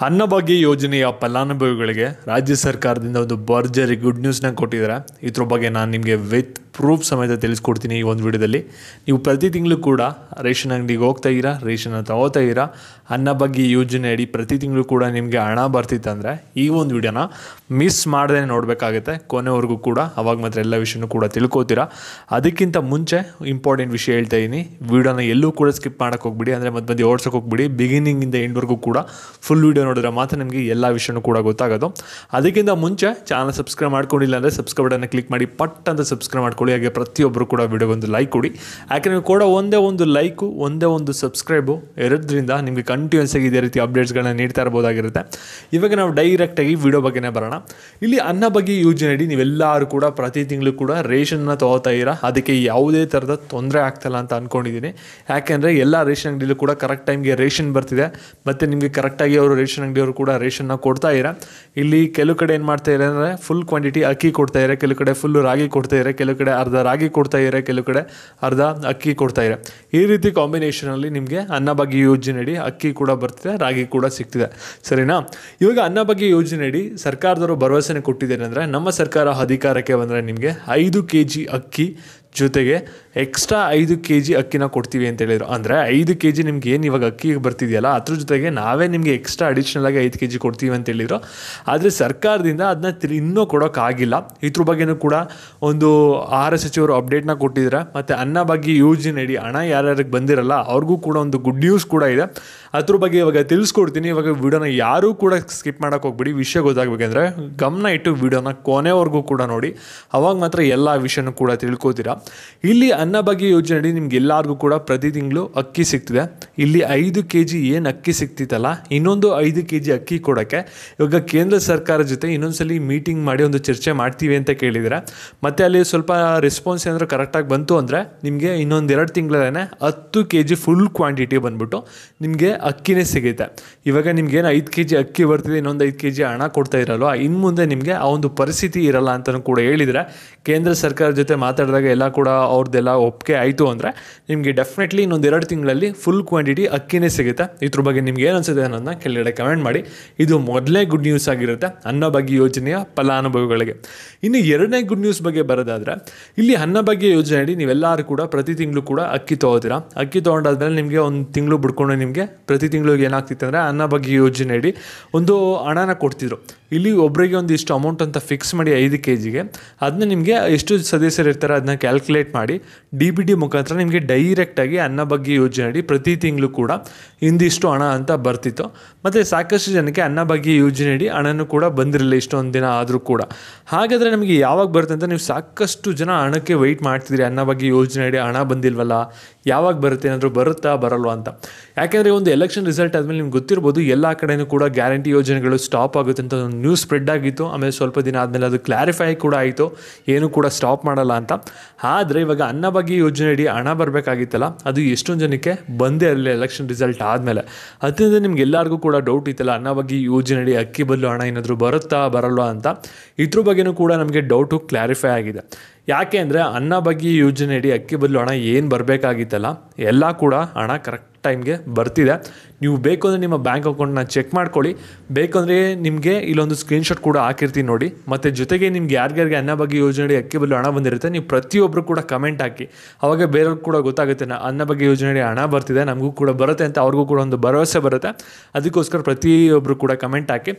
ಅನ್ನಭಾಗ್ಯ ಯೋಜನೆಯ ಫಲಾನುಭವಿಗಳಿಗೆ ರಾಜ್ಯ ಸರ್ಕಾರದಿಂದ ಒಂದು ಭರ್ಜರಿ ಗುಡ್ ನ್ಯೂಸ್ನ ಕೊಟ್ಟಿದ್ದಾರೆ. ಇದ್ರ ಬಗ್ಗೆ ನಾನು ನಿಮಗೆ ವಿತ್ ಪ್ರೂಫ್ ಸಮೇತ ತಿಳಿಸ್ಕೊಡ್ತೀನಿ ಈ ಒಂದು ವಿಡಿಯೋದಲ್ಲಿ. ನೀವು ಪ್ರತಿ ತಿಂಗಳು ಕೂಡ ರೇಷನ್ ಅಂಗಡಿಗೆ ಹೋಗ್ತಾ ಇದ್ದೀರಾ, ರೇಷನ್ನ ತಗೋತಾ ಇದ್ದೀರಾ, ಅನ್ನಭಾಗ್ಯ ಯೋಜನೆ ಅಡಿ ಪ್ರತಿ ತಿಂಗಳು ಕೂಡ ನಿಮಗೆ ಹಣ ಬರ್ತಿತ್ತಂದರೆ ಈ ಒಂದು ವಿಡಿಯೋನ ಮಿಸ್ ಮಾಡದೆ ನೋಡಬೇಕಾಗುತ್ತೆ ಕೊನೆವರೆಗೂ ಕೂಡ. ಅವಾಗ ಮಾತ್ರ ಎಲ್ಲ ವಿಷಯನೂ ಕೂಡ ತಿಳ್ಕೊತೀರಾ. ಅದಕ್ಕಿಂತ ಮುಂಚೆ ಇಂಪಾರ್ಟೆಂಟ್ ವಿಷಯ ಹೇಳ್ತಾ ಇದ್ದೀನಿ, ವಿಡಿಯೋನ ಎಲ್ಲೂ ಕೂಡ ಸ್ಕಿಪ್ ಮಾಡೋಕ್ಕೆ ಹೋಗ್ಬಿಡಿ, ಅಂದರೆ ಮಧ್ಯೆ ಓಡ್ಸೋಕೆ ಹೋಗ್ಬಿಡಿ. ಬಿಗಿನಿಂಗಿಂದ ಎಂಡ್ವರೆಗೂ ಕೂಡ ಫುಲ್ ವಿಡಿಯೋ ನೋಡಿದ್ರೆ ಮಾತ್ರ ನಿಮಗೆ ಎಲ್ಲ ವಿಷಯನೂ ಕೂಡ ಗೊತ್ತಾಗೋದು. ಅದಕ್ಕಿಂತ ಮುಂಚೆ ಚಾನಲ್ ಸಬ್ಸ್ಕ್ರೈಬ್ ಮಾಡ್ಕೊಂಡಿಲ್ಲ ಅಂದರೆ ಸಬ್ಸ್ಕ್ರೈಬ್ ಬಟನ್ನ ಕ್ಲಿಕ್ ಮಾಡಿ ಪಟ್ ಅಂತ ಸಬ್ಸ್ಕ್ರೈಬ್ ಮಾಡ್ಕೊಳ್ಳಿ. ಹಾಗೆ ಪ್ರತಿಯೊಬ್ಬರು ಕೂಡ ವಿಡಿಯೋಗೊಂದು ಲೈಕ್ ಕೊಡಿ. ಯಾಕೆಂದರೆ ಕೂಡ ಒಂದೇ ಒಂದು ಲೈಕು, ಒಂದೇ ಒಂದು ಸಬ್ಸ್ಕ್ರೈಬು ಎರಡರಿಂದ ನಿಮಗೆ ಕಂಟಿನ್ಯೂಸ್ ಆಗಿ ಇದೇ ರೀತಿ ಅಪ್ಡೇಟ್ಸ್ಗಳನ್ನ ನೀಡ್ತಾ ಇರ್ಬೋದಾಗಿರುತ್ತೆ. ಇವಾಗ ನಾವು ಡೈರೆಕ್ಟಾಗಿ ವಿಡಿಯೋ ಬಗ್ಗೆನೇ ಬರೋಣ. ಇಲ್ಲಿ ಅನ್ನಭಾಗ್ಯ ಯೋಜನೆ ಅಡಿ ನೀವೆಲ್ಲರೂ ಕೂಡ ಪ್ರತಿ ತಿಂಗಳು ಕೂಡ ರೇಷನ್ನ ತೊಗೋತಾ ಇದ್ದೀರಾ. ಅದಕ್ಕೆ ಯಾವುದೇ ಥರದ ತೊಂದರೆ ಆಗ್ತಾಯಿಲ್ಲ ಅಂತ ಅಂದ್ಕೊಂಡಿದ್ದೀನಿ. ಯಾಕೆಂದರೆ ಎಲ್ಲ ರೇಷನ್ ಅಂಗಡಿಯಲ್ಲೂ ಕೂಡ ಕರೆಕ್ಟ್ ಟೈಮ್ಗೆ ರೇಷನ್ ಬರ್ತಿದೆ, ಮತ್ತು ನಿಮಗೆ ಕರೆಕ್ಟಾಗಿ ಅವರು ರೇಷನ್ ಅಂಗಡಿಯವರು ಕೂಡ ರೇಷನ್ನ ಕೊಡ್ತಾ ಇದ್ದಾರೆ. ಇಲ್ಲಿ ಕೆಲವು ಕಡೆ ಏನು ಮಾಡ್ತಾ ಇದ್ದಾರೆ ಅಂದರೆ ಫುಲ್ ಕ್ವಾಂಟಿಟಿ ಅಕ್ಕಿ ಕೊಡ್ತಾ ಇದ್ದಾರೆ, ಕೆಲವು ಕಡೆ ಫುಲ್ಲು ರಾಗಿ ಕೊಡ್ತಾ ಇದ್ದಾರೆ, ಕೆಲವು ಕಡೆ ಅರ್ಧ ರಾಗಿ ಕೊಡ್ತಾ ಇದ್ದಾರೆ, ಕೆಲವು ಕಡೆ ಅರ್ಧ ಅಕ್ಕಿ ಕೊಡ್ತಾ ಇದ್ದಾರೆ. ಈ ರೀತಿ ಕಾಂಬಿನೇಷನಲ್ಲಿ ನಿಮಗೆ ಅನ್ನಭಾಗ್ಯ ಯೋಜನೆ ಅಡಿ ಅಕ್ಕಿ ಕೂಡ ಬರ್ತಿದೆ, ರಾಗಿ ಕೂಡ ಸಿಗ್ತಿದೆ. ಸರಿನಾ? ಇವಾಗ ಅನ್ನಭಾಗ್ಯ ಯೋಜನೆ ಅಡಿ ಸರ್ಕಾರದವರು ಭರವಸೆನ ಕೊಟ್ಟಿದ್ದಾರೆ ಅಂದರೆ, ನಮ್ಮ ಸರ್ಕಾರ ಅಧಿಕಾರಕ್ಕೆ ಬಂದರೆ ನಿಮಗೆ 5 kg ಅಕ್ಕಿ ಜೊತೆಗೆ ಎಕ್ಸ್ಟ್ರಾ 5 kg ಅಕ್ಕಿನ ಕೊಡ್ತೀವಿ ಅಂತ ಹೇಳಿದರು. ಅಂದರೆ 5 kg ನಿಮ್ಗೆ ಏನು ಇವಾಗ ಅಕ್ಕಿ ಬರ್ತಿದೆಯಲ್ಲ ಅದ್ರ ಜೊತೆಗೆ ನಾವೇ ನಿಮಗೆ ಎಕ್ಸ್ಟ್ರಾ ಅಡಿಷ್ನಲ್ ಆಗಿ 5 kg ಕೊಡ್ತೀವಿ ಅಂತ ಹೇಳಿದರು. ಆದರೆ ಸರ್ಕಾರದಿಂದ ಅದನ್ನ ಇನ್ನೂ ಕೊಡೋಕ್ಕಾಗಿಲ್ಲ. ಇದ್ರ ಬಗ್ಗೆನೂ ಕೂಡ ಒಂದು ಆಹಾರ ಸಚಿವರು ಅಪ್ಡೇಟ್ನ ಕೊಟ್ಟಿದ್ದಾರೆ. ಮತ್ತು ಅನ್ನಭಾಗ್ಯ ಯೋಜನೆ ಅಡಿ ಹಣ ಯಾರ್ಯಾರಿಗೆ ಬಂದಿರಲ್ಲ ಅವ್ರಿಗೂ ಕೂಡ ಒಂದು ಗುಡ್ ನ್ಯೂಸ್ ಕೂಡ ಇದೆ. ಅದ್ರ ಬಗ್ಗೆ ಇವಾಗ ತಿಳಿಸ್ಕೊಡ್ತೀನಿ. ಇವಾಗ ವಿಡಿಯೋನ ಯಾರೂ ಕೂಡ ಸ್ಕಿಪ್ ಮಾಡೋಕೆ ಹೋಗ್ಬಿಡಿ. ವಿಷಯ ಗೊತ್ತಾಗಬೇಕಂದ್ರೆ ಗಮನ ಇಟ್ಟು ವಿಡಿಯೋನ ಕೊನೆವರೆಗೂ ಕೂಡ ನೋಡಿ, ಅವಾಗ ಮಾತ್ರ ಎಲ್ಲ ವಿಷಯನೂ ಕೂಡ ತಿಳ್ಕೊತೀರಾ. ಇಲ್ಲಿ ಅನ್ನಭಾಗ್ಯ ಯೋಜನೆ ಅಡಿ ನಿಮ್ಗೆ ಎಲ್ಲರಿಗೂ ಕೂಡ ಪ್ರತಿ ತಿಂಗಳು ಅಕ್ಕಿ ಸಿಗ್ತಿದೆ. ಇಲ್ಲಿ 5 kg ಏನು ಅಕ್ಕಿ ಸಿಗ್ತಿತ್ತಲ್ಲ, ಇನ್ನೊಂದು 5 kg ಅಕ್ಕಿ ಕೊಡೋಕ್ಕೆ ಇವಾಗ ಕೇಂದ್ರ ಸರ್ಕಾರ ಜೊತೆ ಇನ್ನೊಂದ್ಸಲಿ ಮೀಟಿಂಗ್ ಮಾಡಿ ಒಂದು ಚರ್ಚೆ ಮಾಡ್ತೀವಿ ಅಂತ ಕೇಳಿದರೆ, ಮತ್ತು ಅಲ್ಲಿ ಸ್ವಲ್ಪ ರೆಸ್ಪಾನ್ಸ್ ಏನಾದರೂ ಕರೆಕ್ಟಾಗಿ ಬಂತು ಅಂದರೆ ನಿಮಗೆ ಇನ್ನೊಂದು 2 ತಿಂಗಳೇ 10 kg ಫುಲ್ ಕ್ವಾಂಟಿಟಿ ಬಂದ್ಬಿಟ್ಟು ನಿಮಗೆ ಅಕ್ಕಿನೇ ಸಿಗುತ್ತೆ. ಇವಾಗ ನಿಮ್ಗೇನು 5 kg ಅಕ್ಕಿ ಬರ್ತಿದೆ, ಇನ್ನೊಂದು 5 kg ಹಣ ಕೊಡ್ತಾ ಇರಲ್ವ, ಇನ್ನು ಮುಂದೆ ನಿಮಗೆ ಆ ಒಂದು ಪರಿಸ್ಥಿತಿ ಇರಲ್ಲ ಅಂತಲೂ ಕೂಡ ಹೇಳಿದರೆ, ಕೇಂದ್ರ ಸರ್ಕಾರ ಜೊತೆ ಮಾತಾಡಿದಾಗ ಎಲ್ಲ ಕೂಡ ಅವ್ರದ್ದೆಲ್ಲ ಒಪ್ಪಿಗೆ ಆಯಿತು ಅಂದರೆ ನಿಮಗೆ ಡೆಫಿನೆಟ್ಲಿ ಇನ್ನೊಂದು 2 ತಿಂಗಳಲ್ಲಿ ಫುಲ್ ಕ್ವಾಂಟಿಟಿ ಅಕ್ಕಿನೇ ಸಿಗುತ್ತೆ. ಇದ್ರ ಬಗ್ಗೆ ನಿಮ್ಗೆ ಏನು ಅನಿಸುತ್ತೆ ಅನ್ನೋದನ್ನ ಕೆಳಗಡೆ ಕಮೆಂಟ್ ಮಾಡಿ. ಇದು ಮೊದಲನೇ ಗುಡ್ ನ್ಯೂಸ್ ಆಗಿರುತ್ತೆ ಅನ್ನಭಾಗ್ಯ ಯೋಜನೆಯ ಫಲಾನುಭವಿಗಳಿಗೆ. ಇನ್ನು ಎರಡನೇ ಗುಡ್ ನ್ಯೂಸ್ ಬಗ್ಗೆ ಬರೋದಾದರೆ, ಇಲ್ಲಿ ಅನ್ನಭಾಗ್ಯ ಯೋಜನೆ ಅಡಿ ನೀವೆಲ್ಲರೂ ಕೂಡ ಪ್ರತಿ ತಿಂಗಳು ಕೂಡ ಅಕ್ಕಿ ತೊಗೋತೀರಾ. ಅಕ್ಕಿ ತೊಗೊಂಡಾದ್ಮೇಲೆ ನಿಮಗೆ ಒಂದು ತಿಂಗಳು ಬಿಡ್ಕೊಂಡು ನಿಮಗೆ ಪ್ರತಿ ತಿಂಗಳಿಗೆ ಏನಾಗ್ತಿತ್ತು ಅಂದರೆ ಅನ್ನಭಾಗ್ಯ ಯೋಜನೆ ಅಡಿ ಒಂದು ಹಣನ ಕೊಡ್ತಿದ್ರು. ಇಲ್ಲಿ ಒಬ್ಬರಿಗೆ ಒಂದು ಇಷ್ಟು ಅಮೌಂಟ್ ಅಂತ ಫಿಕ್ಸ್ ಮಾಡಿ 5 kgಗೆ ಅದನ್ನ ನಿಮಗೆ ಎಷ್ಟು ಸದಸ್ಯರು ಇರ್ತಾರೆ ಅದನ್ನ ಕ್ಯಾಲ್ಕುಲೇಟ್ ಮಾಡಿ DBT ಮುಖಾಂತರ ನಿಮಗೆ ಡೈರೆಕ್ಟಾಗಿ ಅನ್ನಭಾಗ್ಯ ಯೋಜನೆ ಅಡಿ ಪ್ರತಿ ತಿಂಗಳು ಕೂಡ ಇಂದಿಷ್ಟು ಹಣ ಅಂತ ಬರ್ತಿತ್ತು. ಮತ್ತು ಸಾಕಷ್ಟು ಜನಕ್ಕೆ ಅನ್ನಭಾಗ್ಯ ಯೋಜನೆ ಅಡಿ ಹಣನೂ ಕೂಡ ಬಂದಿರಲಿಲ್ಲ ಇಷ್ಟೊಂದು ದಿನ ಆದರೂ ಕೂಡ. ಹಾಗಾದರೆ ನಮಗೆ ಯಾವಾಗ ಬರುತ್ತೆ ಅಂತ ನೀವು ಸಾಕಷ್ಟು ಜನ ಹಣಕ್ಕೆ ವೆಯ್ಟ್ ಮಾಡ್ತಿದ್ರಿ. ಅನ್ನಭಾಗ್ಯ ಯೋಜನೆ ಅಡಿ ಹಣ ಬಂದಿಲ್ವಲ್ಲ, ಯಾವಾಗ ಬರುತ್ತೆ, ಏನಾದರೂ ಬರುತ್ತಾ ಬರಲ್ವಾ ಅಂತ. ಯಾಕೆಂದರೆ ಒಂದು ಎಲೆಕ್ಷನ್ ರಿಸಲ್ಟ್ ಆದಮೇಲೆ ನಿಮ್ಗೆ ಗೊತ್ತಿರ್ಬೋದು, ಎಲ್ಲ ಕಡೆಯೂ ಕೂಡ ಗ್ಯಾರಂಟಿ ಯೋಜನೆಗಳು ಸ್ಟಾಪ್ ಆಗುತ್ತೆ ಅಂತ ಒಂದು ನ್ಯೂಸ್ ಸ್ಪ್ರೆಡ್ ಆಗಿತ್ತು. ಆಮೇಲೆ ಸ್ವಲ್ಪ ದಿನ ಆದಮೇಲೆ ಅದು ಕ್ಲಾರಿಫೈ ಕೂಡ ಆಯಿತು, ಏನು ಕೂಡ ಸ್ಟಾಪ್ ಮಾಡಲ್ಲ ಅಂತ. ಆದರೆ ಇವಾಗ ಅನ್ನಭಾಗ್ಯ ಯೋಜನೆ ಅಡಿ ಹಣ ಬರಬೇಕಾಗಿತ್ತಲ್ಲ, ಅದು ಎಷ್ಟೊಂದು ಜನಕ್ಕೆ ಬಂದೇ ಇರಲಿಲ್ಲ ಎಲೆಕ್ಷನ್ ರಿಸಲ್ಟ್ ಆದಮೇಲೆ. ಅದರಿಂದ ನಿಮ್ಗೆ ಎಲ್ಲರಿಗೂ ಕೂಡ ಡೌಟ್ ಇತ್ತಲ್ಲ, ಅನ್ನಭಾಗ್ಯ ಯೋಜನೆ ಅಡಿ ಅಕ್ಕಿ ಬದಲು ಹಣ ಏನಾದರೂ ಬರುತ್ತಾ ಬರಲ್ವಾ ಅಂತ. ಇದ್ರ ಬಗ್ಗೆನೂ ಕೂಡ ನಮಗೆ ಡೌಟು ಕ್ಲಾರಿಫೈ ಆಗಿದೆ. ಯಾಕೆ ಅಂದರೆ ಅನ್ನಭಾಗ್ಯ ಯೋಜನೆ ಅಡಿ ಅಕ್ಕಿ ಬದಲು ಹಣ ಏನು ಬರಬೇಕಾಗಿತ್ತಲ್ಲ ಎಲ್ಲ ಕೂಡ ಹಣ ಕರೆಕ್ಟ್ ಟೈಮ್ಗೆ ಬರ್ತಿದೆ. ನೀವು ಬೇಕು ಅಂದರೆ ನಿಮ್ಮ ಬ್ಯಾಂಕ್ ಅಕೌಂಟ್ನ ಚೆಕ್ ಮಾಡ್ಕೊಳ್ಳಿ. ಬೇಕಂದರೆ ನಿಮಗೆ ಇಲ್ಲೊಂದು ಸ್ಕ್ರೀನ್ಶಾಟ್ ಕೂಡ ಹಾಕಿರ್ತೀನಿ ನೋಡಿ. ಮತ್ತು ಜೊತೆಗೆ ನಿಮ್ಗೆ ಯಾರ್ಯಾರಿಗೆ ಅನ್ನಭಾಗ್ಯ ಯೋಜನೆ ಅಡಿ ಅಕ್ಕಿ ಬದಲು ಹಣ ಬಂದಿರುತ್ತೆ ನೀವು ಪ್ರತಿಯೊಬ್ಬರು ಕೂಡ ಕಮೆಂಟ್ ಹಾಕಿ. ಅವಾಗ ಬೇರೆಯವ್ರಿಗೆ ಕೂಡ ಗೊತ್ತಾಗುತ್ತೆ ಅನ್ನಭಾಗ್ಯ ಯೋಜನೆ ಅಡಿ ಹಣ ಬರ್ತಿದೆ, ನಮಗೂ ಕೂಡ ಬರುತ್ತೆ ಅಂತ ಅವ್ರಿಗೂ ಕೂಡ ಒಂದು ಭರವಸೆ ಬರುತ್ತೆ. ಅದಕ್ಕೋಸ್ಕರ ಪ್ರತಿಯೊಬ್ಬರು ಕೂಡ ಕಮೆಂಟ್ ಹಾಕಿ.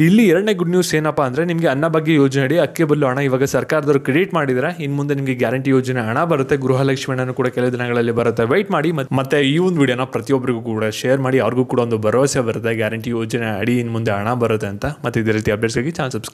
ಇಲ್ಲಿ ಎರಡನೇ ಗುಡ್ ನ್ಯೂಸ್ ಏನಪ್ಪ ಅಂದರೆ, ನಿಮಗೆ ಅನ್ನಭಾಗ್ಯ ಯೋಜನೆ ಅಡಿ ಅಕ್ಕಿ ಬದಲು ಹಣ ಇವಾಗ ಸರ್ಕಾರದವರು ಕ್ರೆಡಿಟ್ ಮಾಡಿದರೆ ಇನ್ನು ಮುಂದೆ ನಿಮಗೆ ಗ್ಯಾರಂಟಿ ಯೋಜನೆ ಹಣ ಬರುತ್ತೆ. ಗೃಹಲಕ್ಷ್ಮಿ ಹಣನೂ ಕೂಡ ಕೆಲವು ದಿನಗಳಲ್ಲಿ ಬರುತ್ತೆ. ವೆಯ್ಟ್ ಮಾಡಿ. ಮತ್ತು ಈ ಒಂದು ವಿಡಿಯೋನ ಪ್ರತಿಯೊಬ್ಬರಿಗೂ ಕೂಡ ಶೇರ್ ಮಾಡಿ, ಅವ್ರಿಗೂ ಕೂಡ ಒಂದು ಭರವಸೆ ಬರುತ್ತೆ ಗ್ಯಾರಂಟಿ ಯೋಜನೆ ಅಡಿ ಇನ್ನು ಮುಂದೆ ಹಣ ಬರುತ್ತೆ ಅಂತ. ಮತ್ತು ಇದೇ ರೀತಿ ಅಪ್ಡೇಟ್ಸ್ಗಾಗಿ ಚಾನಲ್ ಸಬ್ಸ್ಕ್ರೈಬ್